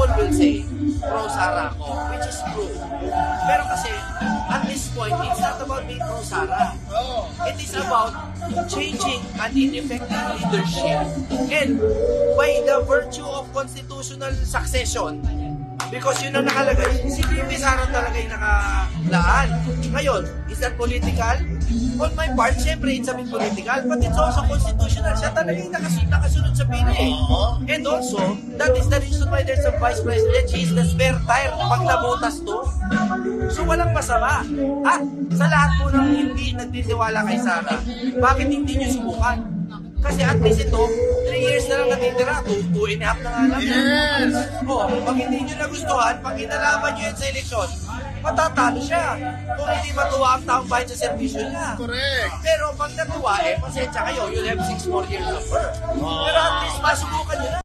people will say, pro-Sara ako, which is true. Pero kasi, at this point, it's not about being pro-Sara. It is about changing an ineffective leadership. And by the virtue of constitutional succession, because yun ang nakalagay, si VP Sara talaga yung nakalaan. Ngayon, is that political? On my part, syempre, it's a bit political, but it's also constitutional. Siya talaga yung nakasunod sa pila eh. And also, that is the reason why there's a vice president. She is the spare tire pag nabutas to. So, walang masama. At sa lahat po ng hindi nagtitiwala kay Sara, bakit hindi nyo subukan? Kasi at least ito, 3 years na lang natitira, 2.5 na nga lang. Yes! Pag hindi nyo nagustuhan, pag inalaban nyo yan sa eleksyon, matatalo siya. Kung hindi matuwa ang taong bayan sa servisyo niya. Correct. Pero pag natuwa, pasensya kayo, you'll have 6 more years of her. Pero at least masubukan nyo na.